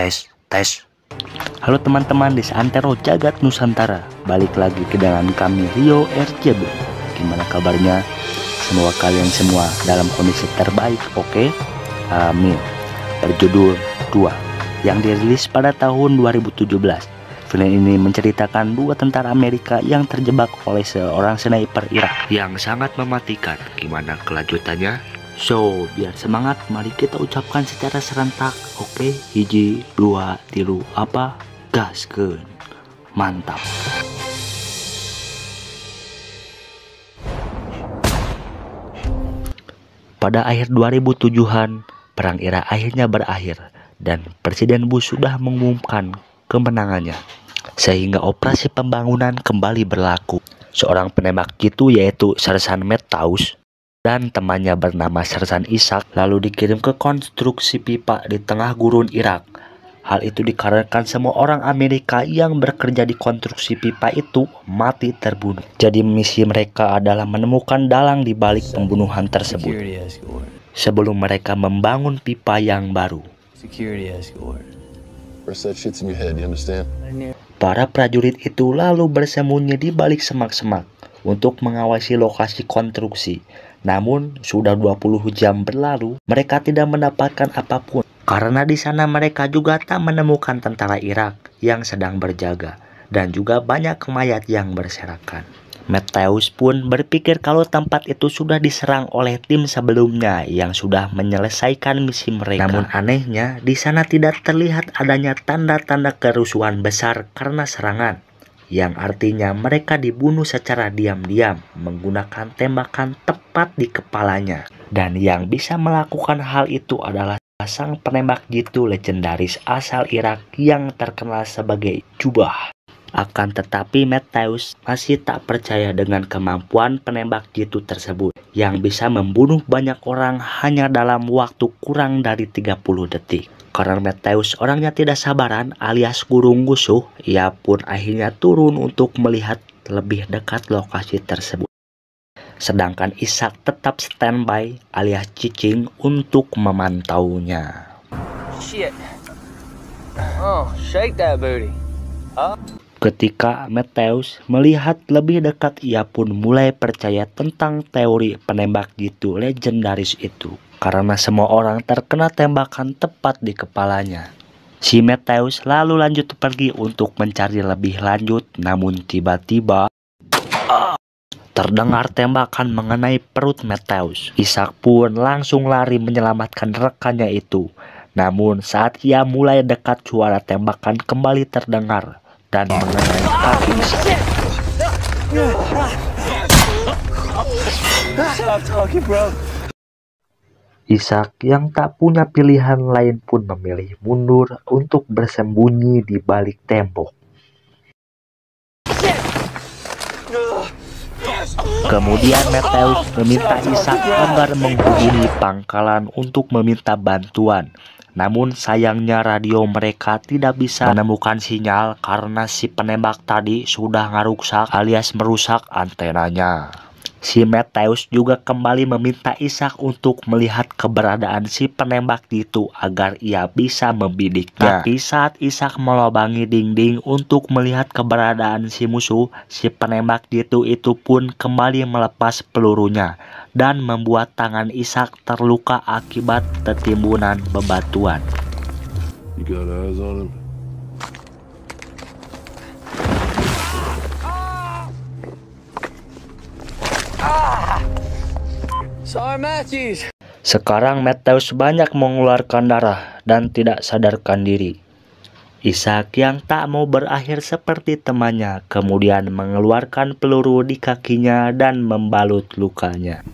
Tes, tes. Halo teman-teman di Seantero Jagat Nusantara. Balik lagi ke dalam kami Rio RCB. Gimana kabarnya? Semoga kalian semua dalam kondisi terbaik, oke? Amin. Berjudul 2 yang dirilis pada tahun 2017. Film ini menceritakan dua tentara Amerika yang terjebak oleh seorang sniper Irak yang sangat mematikan. Gimana kelanjutannya? So, biar semangat, mari kita ucapkan secara serentak. Oke, hiji, dua, tilu, apa? Gaskeun. Mantap. Pada akhir 2007-an, Perang Irak akhirnya berakhir dan Presiden Bush sudah mengumumkan kemenangannya. Sehingga operasi pembangunan kembali berlaku. Seorang penembak jitu yaitu Sersan Matthews dan temannya bernama Sersan Ishak lalu dikirim ke konstruksi pipa di tengah gurun Irak. Hal itu dikarenakan semua orang Amerika yang bekerja di konstruksi pipa itu mati terbunuh. Jadi misi mereka adalah menemukan dalang di balik pembunuhan tersebut sebelum mereka membangun pipa yang baru. Para prajurit itu lalu bersembunyi di balik semak-semak untuk mengawasi lokasi konstruksi. Namun, sudah 20 jam berlalu, mereka tidak mendapatkan apapun. Karena di sana mereka juga tak menemukan tentara Irak yang sedang berjaga. Dan juga banyak mayat yang berserakan. Matthews pun berpikir kalau tempat itu sudah diserang oleh tim sebelumnya yang sudah menyelesaikan misi mereka. Namun anehnya, di sana tidak terlihat adanya tanda-tanda kerusuhan besar karena serangan. Yang artinya mereka dibunuh secara diam-diam menggunakan tembakan tepat di kepalanya. Dan yang bisa melakukan hal itu adalah sang penembak jitu legendaris asal Irak yang terkenal sebagai Jubah. Akan tetapi Matthews masih tak percaya dengan kemampuan penembak jitu tersebut yang bisa membunuh banyak orang hanya dalam waktu kurang dari 30 detik. Karena Matthews orangnya tidak sabaran alias gurung gusuh, ia pun akhirnya turun untuk melihat lebih dekat lokasi tersebut. Sedangkan Ishak tetap standby alias cicing untuk memantaunya. Shit. Oh, shake that booty. Ketika Matthews melihat lebih dekat, ia pun mulai percaya tentang teori penembak jitu legendaris itu. Karena semua orang terkena tembakan tepat di kepalanya. Si Matthews lalu lanjut pergi untuk mencari lebih lanjut, namun tiba-tiba terdengar tembakan mengenai perut Matthews. Ishak pun langsung lari menyelamatkan rekannya itu. Namun saat ia mulai dekat, suara tembakan kembali terdengar dan mengenai kaki Ishak. Ishak yang tak punya pilihan lain pun memilih mundur untuk bersembunyi di balik tembok. Kemudian Matthews meminta Ishak agar menghubungi pangkalan untuk meminta bantuan. Namun sayangnya radio mereka tidak bisa menemukan sinyal karena si penembak tadi sudah ngerusak alias merusak antenanya. Si Matthews juga kembali meminta Ishak untuk melihat keberadaan si penembak itu agar ia bisa membidiknya. Tapi saat Ishak melobangi dinding untuk melihat keberadaan si musuh, si penembak itu pun kembali melepas pelurunya dan membuat tangan Ishak terluka akibat tertimbunan bebatuan. You got eyes on him? Sorry, Matthews. Sekarang Matthews banyak mengeluarkan darah dan tidak sadarkan diri. Ishak yang tak mau berakhir seperti temannya kemudian mengeluarkan peluru di kakinya dan membalut lukanya.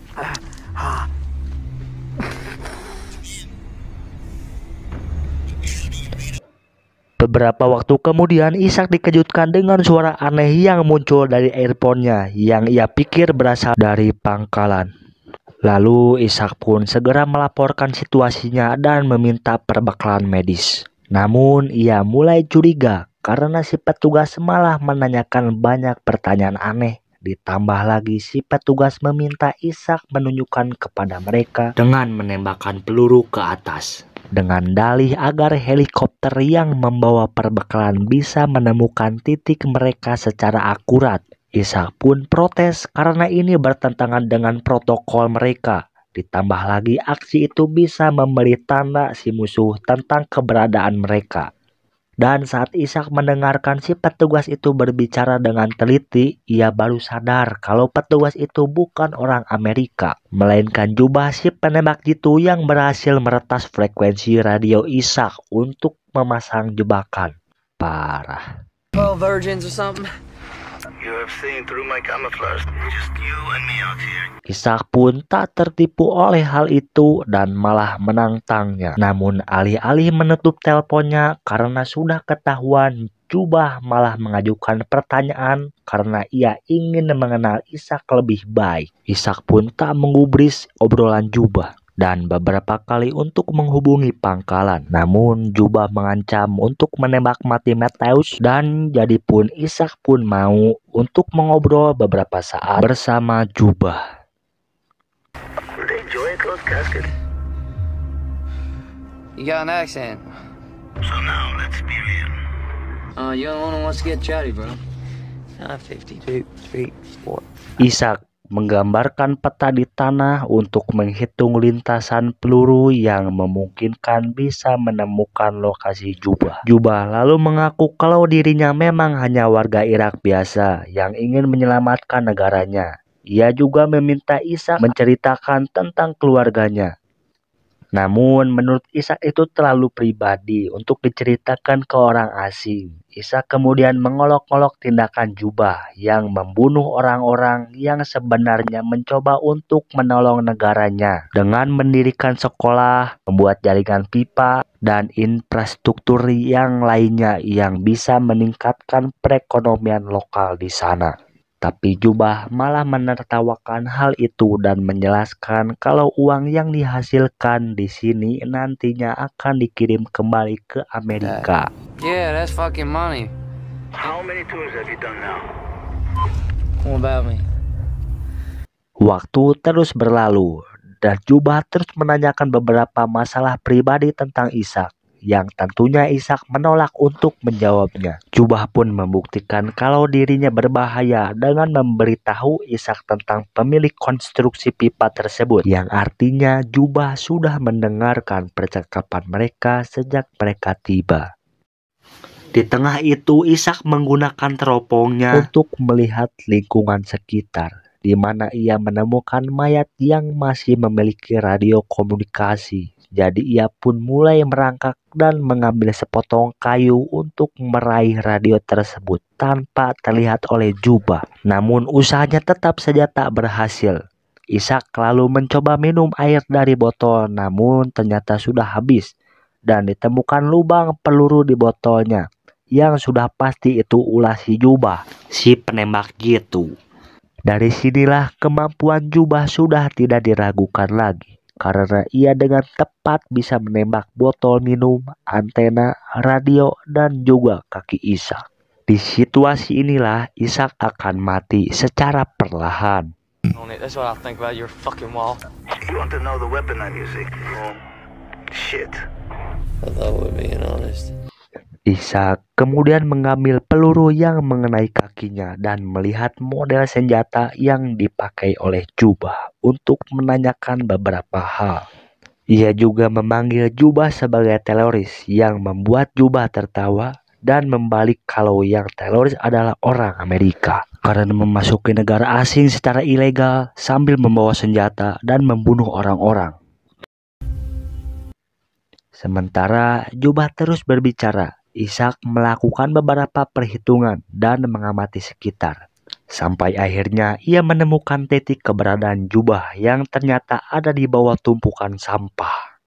Beberapa waktu kemudian Ishak dikejutkan dengan suara aneh yang muncul dari earphone-nya yang ia pikir berasal dari pangkalan. Lalu Ishak pun segera melaporkan situasinya dan meminta perbekalan medis. Namun ia mulai curiga karena si petugas malah menanyakan banyak pertanyaan aneh. Ditambah lagi si petugas meminta Ishak menunjukkan kepada mereka dengan menembakkan peluru ke atas. dengan dalih agar helikopter yang membawa perbekalan bisa menemukan titik mereka secara akurat. Ishak pun protes karena ini bertentangan dengan protokol mereka. Ditambah lagi aksi itu bisa memberi tanda si musuh tentang keberadaan mereka. Dan saat Ishak mendengarkan si petugas itu berbicara dengan teliti, ia baru sadar kalau petugas itu bukan orang Amerika, melainkan jubah si penembak jitu yang berhasil meretas frekuensi radio Ishak untuk memasang jebakan. Parah. 12 virgins or something? You have seen through my camouflage. Just you and me out here. Ishak pun tak tertipu oleh hal itu dan malah menantangnya. Namun alih-alih menutup teleponnya karena sudah ketahuan, jubah malah mengajukan pertanyaan karena ia ingin mengenal Ishak lebih baik. Ishak pun tak menggubris obrolan jubah dan beberapa kali untuk menghubungi pangkalan. Namun jubah mengancam untuk menembak mati Matthews dan jadi pun Ishak pun mau untuk mengobrol beberapa saat bersama jubah. Will they enjoy a closed casket? You got an accent. So now let's be real. You're the one who wants to get chatty, bro. 52, 3, 4. Ishak menggambarkan peta di tanah untuk menghitung lintasan peluru yang memungkinkan bisa menemukan lokasi jubah. Jubah lalu mengaku kalau dirinya memang hanya warga Irak biasa yang ingin menyelamatkan negaranya. Ia juga meminta Ishak menceritakan tentang keluarganya. Namun menurut Ishak itu terlalu pribadi untuk diceritakan ke orang asing. Ishak kemudian mengolok-olok tindakan jubah yang membunuh orang-orang yang sebenarnya mencoba untuk menolong negaranya dengan mendirikan sekolah, membuat jaringan pipa, dan infrastruktur yang lainnya yang bisa meningkatkan perekonomian lokal di sana. Tapi jubah malah menertawakan hal itu dan menjelaskan kalau uang yang dihasilkan di sini nantinya akan dikirim kembali ke Amerika. Yeah, that's fucking money. How many tours have you done now? What about me? Waktu terus berlalu dan jubah terus menanyakan beberapa masalah pribadi tentang Ishak, yang tentunya Ishak menolak untuk menjawabnya. Jubah pun membuktikan kalau dirinya berbahaya dengan memberitahu Ishak tentang pemilik konstruksi pipa tersebut, yang artinya jubah sudah mendengarkan percakapan mereka sejak mereka tiba. Di tengah itu Ishak menggunakan teropongnya untuk melihat lingkungan sekitar, di mana ia menemukan mayat yang masih memiliki radio komunikasi. Jadi ia pun mulai merangkak dan mengambil sepotong kayu untuk meraih radio tersebut tanpa terlihat oleh jubah. Namun usahanya tetap saja tak berhasil. Ishak lalu mencoba minum air dari botol, namun ternyata sudah habis. Dan ditemukan lubang peluru di botolnya, yang sudah pasti itu ulah si jubah, si penembak jitu. Dari sinilah kemampuan jubah sudah tidak diragukan lagi, karena ia dengan tepat bisa menembak botol minum, antena, radio, dan juga kaki Ishak. Di situasi inilah Ishak akan mati secara perlahan. On it. That's what I think about your fucking wall. You want to know the weapon I'm using? Shit. I thought we're being honest. Ishak kemudian mengambil peluru yang mengenai kakinya dan melihat model senjata yang dipakai oleh jubah untuk menanyakan beberapa hal. Ia juga memanggil jubah sebagai teroris yang membuat jubah tertawa dan membalik kalau yang teroris adalah orang Amerika karena memasuki negara asing secara ilegal sambil membawa senjata dan membunuh orang-orang. Sementara jubah terus berbicara, Ishak melakukan beberapa perhitungan dan mengamati sekitar. Sampai akhirnya ia menemukan titik keberadaan jubah yang ternyata ada di bawah tumpukan sampah.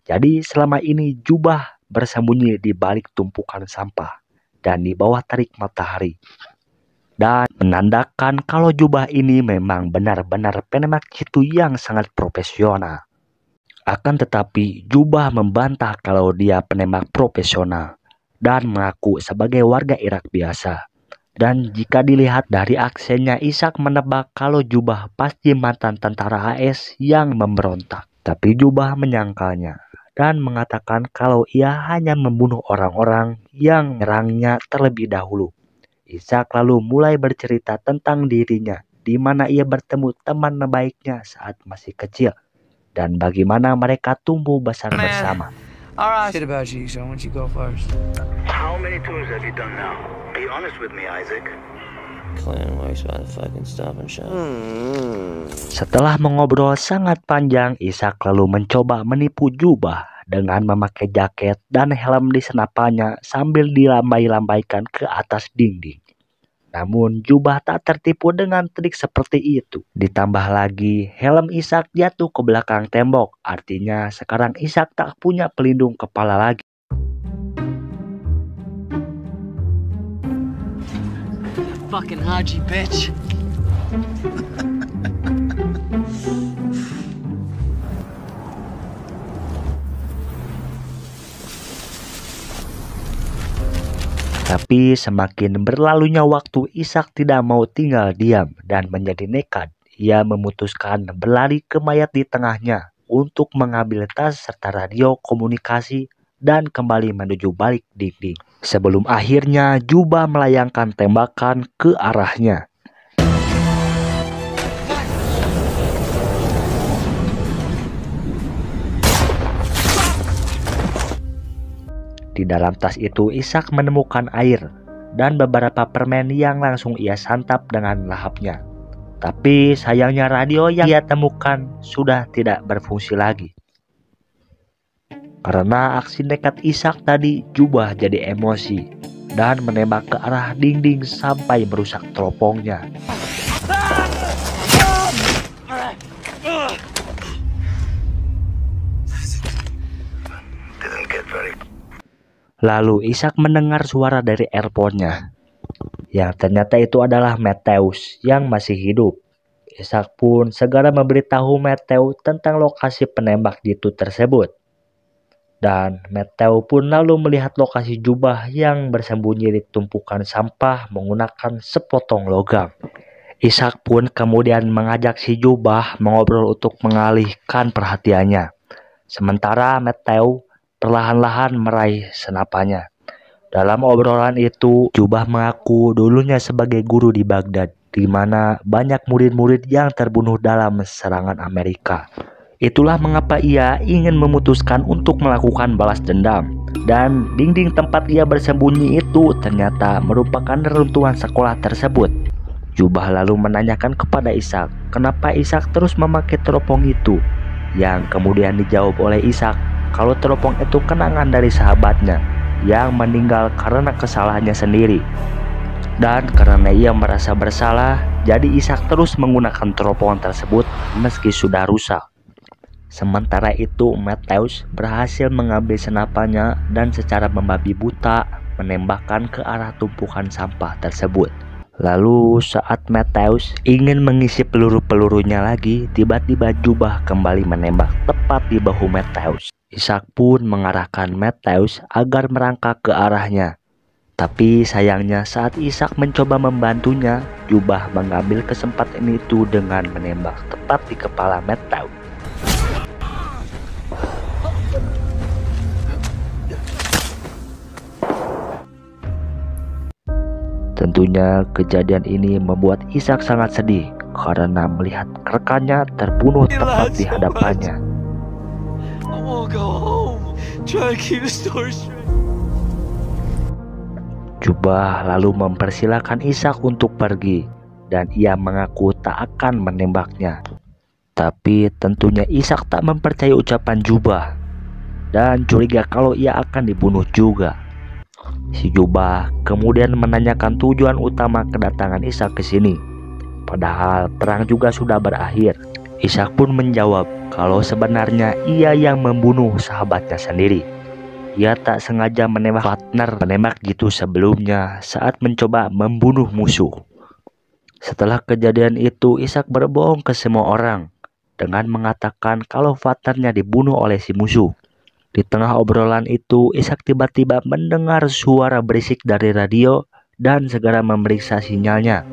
Jadi selama ini jubah bersembunyi di balik tumpukan sampah dan di bawah terik matahari. Dan menandakan kalau jubah ini memang benar-benar penembak jitu yang sangat profesional. Akan tetapi jubah membantah kalau dia penembak profesional dan mengaku sebagai warga Irak biasa. Dan jika dilihat dari aksennya, Ishak menebak kalau jubah pasti mantan tentara AS yang memberontak. Tapi jubah menyangkalnya. dan mengatakan kalau ia hanya membunuh orang-orang yang menyerangnya terlebih dahulu. Ishak lalu mulai bercerita tentang dirinya, di mana ia bertemu teman baiknya saat masih kecil, dan bagaimana mereka tumbuh besar bersama. All right. Shit about you, so why don't you go first? How many tours have you done now? Be honest with me, Isaac. Clan works by the fucking Stop and Shop. Setelah mengobrol sangat panjang, Ishak lalu mencoba menipu Jubah dengan memakai jaket dan helm di senapannya sambil dilambai-lambaikan ke atas dinding. Namun Jubah tak tertipu dengan trik seperti itu. Ditambah lagi, helm Ishak jatuh ke belakang tembok. Artinya sekarang Ishak tak punya pelindung kepala lagi. Fucking Haji, bitch. Tapi semakin berlalunya waktu, Ishak tidak mau tinggal diam dan menjadi nekat. Ia memutuskan berlari ke mayat di tengahnya untuk mengambil tas serta radio komunikasi dan kembali menuju balik dinding. Sebelum akhirnya Jubah melayangkan tembakan ke arahnya. Di dalam tas itu Ishak menemukan air dan beberapa permen yang langsung ia santap dengan lahapnya. Tapi sayangnya radio yang ia temukan sudah tidak berfungsi lagi. Karena aksi nekat Ishak tadi, Jubah jadi emosi dan menembak ke arah dinding sampai merusak teropongnya. Didn't get very. Lalu Ishak mendengar suara dari earphone-nya, yang ternyata itu adalah Matthews yang masih hidup. Ishak pun segera memberitahu Matthew tentang lokasi penembak jitu tersebut. Dan Matthew pun lalu melihat lokasi Jubah yang bersembunyi di tumpukan sampah menggunakan sepotong logam. Ishak pun kemudian mengajak si Jubah mengobrol untuk mengalihkan perhatiannya. Sementara Matthew perlahan-lahan meraih senapannya. Dalam obrolan itu, Jubah mengaku dulunya sebagai guru di Baghdad, di mana banyak murid-murid yang terbunuh dalam serangan Amerika. Itulah mengapa ia ingin memutuskan untuk melakukan balas dendam. Dan dinding tempat ia bersembunyi itu ternyata merupakan reruntuhan sekolah tersebut. Jubah lalu menanyakan kepada Ishak, kenapa Ishak terus memakai teropong itu, yang kemudian dijawab oleh Ishak kalau teropong itu kenangan dari sahabatnya yang meninggal karena kesalahannya sendiri. Dan karena ia merasa bersalah, jadi Ishak terus menggunakan teropong tersebut meski sudah rusak. Sementara itu Matthews berhasil mengambil senapannya dan secara membabi buta menembakkan ke arah tumpukan sampah tersebut. Lalu saat Matthews ingin mengisi peluru-pelurunya lagi, tiba-tiba Jubah kembali menembak tepat di bahu Matthews. Ishak pun mengarahkan Matthews agar merangkak ke arahnya. Tapi sayangnya saat Ishak mencoba membantunya, Jubah mengambil kesempatan itu dengan menembak tepat di kepala Matthews. Tentunya kejadian ini membuat Ishak sangat sedih karena melihat rekannya terbunuh tepat di hadapannya. I wanna go home. Try to keep the story straight. Jubah lalu mempersilahkan Ishak untuk pergi dan ia mengaku tak akan menembaknya. Tapi tentunya Ishak tak mempercayai ucapan Jubah dan curiga kalau ia akan dibunuh juga. Si Jubah kemudian menanyakan tujuan utama kedatangan Ishak ke sini. Padahal perang juga sudah berakhir. Ishak pun menjawab kalau sebenarnya ia yang membunuh sahabatnya sendiri. Ia tak sengaja menembak partner penembak jitu sebelumnya saat mencoba membunuh musuh. Setelah kejadian itu, Ishak berbohong ke semua orang dengan mengatakan kalau partnernya dibunuh oleh si musuh. Di tengah obrolan itu, Ishak tiba-tiba mendengar suara berisik dari radio dan segera memeriksa sinyalnya.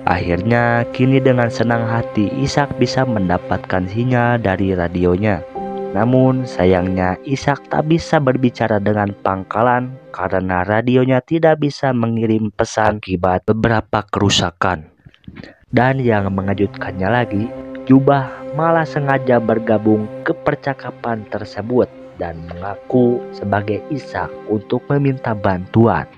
Akhirnya, kini dengan senang hati Ishak bisa mendapatkan sinyal dari radionya. Namun sayangnya Ishak tak bisa berbicara dengan pangkalan karena radionya tidak bisa mengirim pesan akibat beberapa kerusakan. Dan yang mengejutkannya lagi, Jubah malah sengaja bergabung ke percakapan tersebut dan mengaku sebagai Ishak untuk meminta bantuan.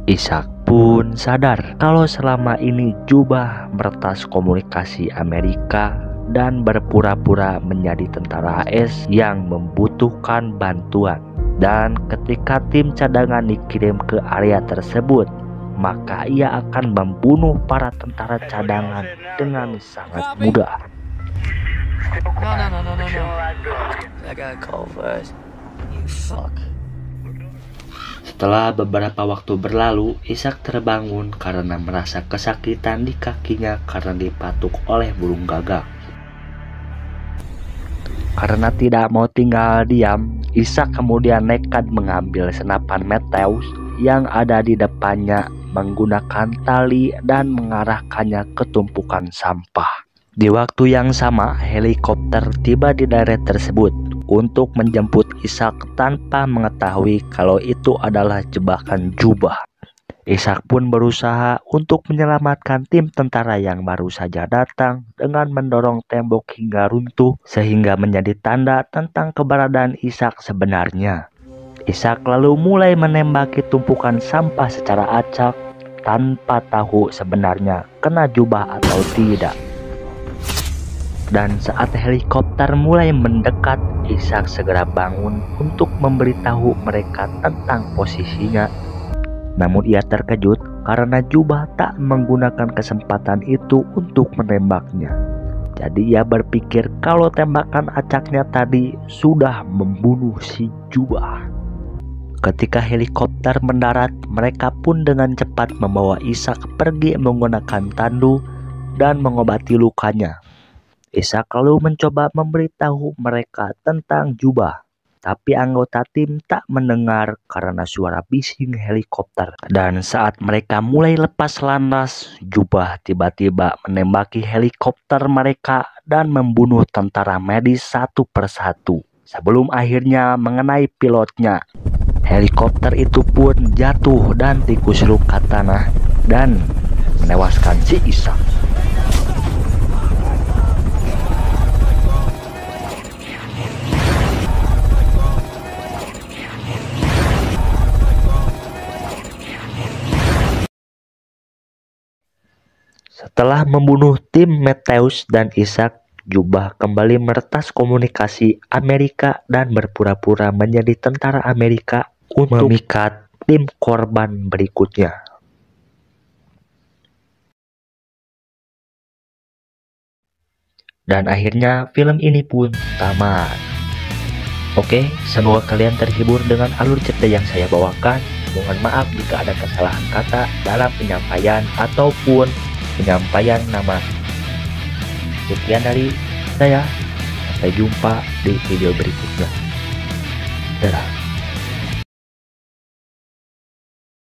Ishak pun sadar kalau selama ini Jubah meretas komunikasi Amerika dan berpura-pura menjadi tentara AS yang membutuhkan bantuan. Dan ketika tim cadangan dikirim ke area tersebut, maka ia akan membunuh para tentara cadangan dengan sangat mudah. No. I gotta call first. You fuck. Setelah beberapa waktu berlalu, Ishak terbangun karena merasa kesakitan di kakinya karena dipatuk oleh burung gagak. Karena tidak mau tinggal diam, Ishak kemudian nekat mengambil senapan Matthews yang ada di depannya menggunakan tali dan mengarahkannya ke tumpukan sampah. Di waktu yang sama, helikopter tiba di daerah tersebut untuk menjemput Ishak tanpa mengetahui kalau itu adalah jebakan Jubah. Ishak pun berusaha untuk menyelamatkan tim tentara yang baru saja datang dengan mendorong tembok hingga runtuh sehingga menjadi tanda tentang keberadaan Ishak sebenarnya. Ishak lalu mulai menembaki tumpukan sampah secara acak tanpa tahu sebenarnya kena Jubah atau tidak. Dan saat helikopter mulai mendekat, Ishak segera bangun untuk memberitahu mereka tentang posisinya. Namun ia terkejut karena Jubah tak menggunakan kesempatan itu untuk menembaknya. Jadi ia berpikir kalau tembakan acaknya tadi sudah membunuh si Jubah. Ketika helikopter mendarat, mereka pun dengan cepat membawa Ishak pergi menggunakan tandu dan mengobati lukanya. Ishak lalu mencoba memberitahu mereka tentang Jubah. Tapi anggota tim tak mendengar karena suara bising helikopter. Dan saat mereka mulai lepas landas, Jubah tiba-tiba menembaki helikopter mereka dan membunuh tentara medis satu persatu. Sebelum akhirnya mengenai pilotnya. Helikopter itu pun jatuh dan dikusruk ke tanah dan menewaskan si Ishak. Setelah membunuh tim Matthews dan Ishak, Jubah kembali meretas komunikasi Amerika dan berpura-pura menjadi tentara Amerika untuk memikat tim korban berikutnya. Dan akhirnya film ini pun tamat. Oke, semoga kalian terhibur dengan alur cerita yang saya bawakan. Mohon maaf jika ada kesalahan kata dalam penyampaian ataupun penyampaian nama. Sekian dari saya. Sampai jumpa di video berikutnya. Dadah.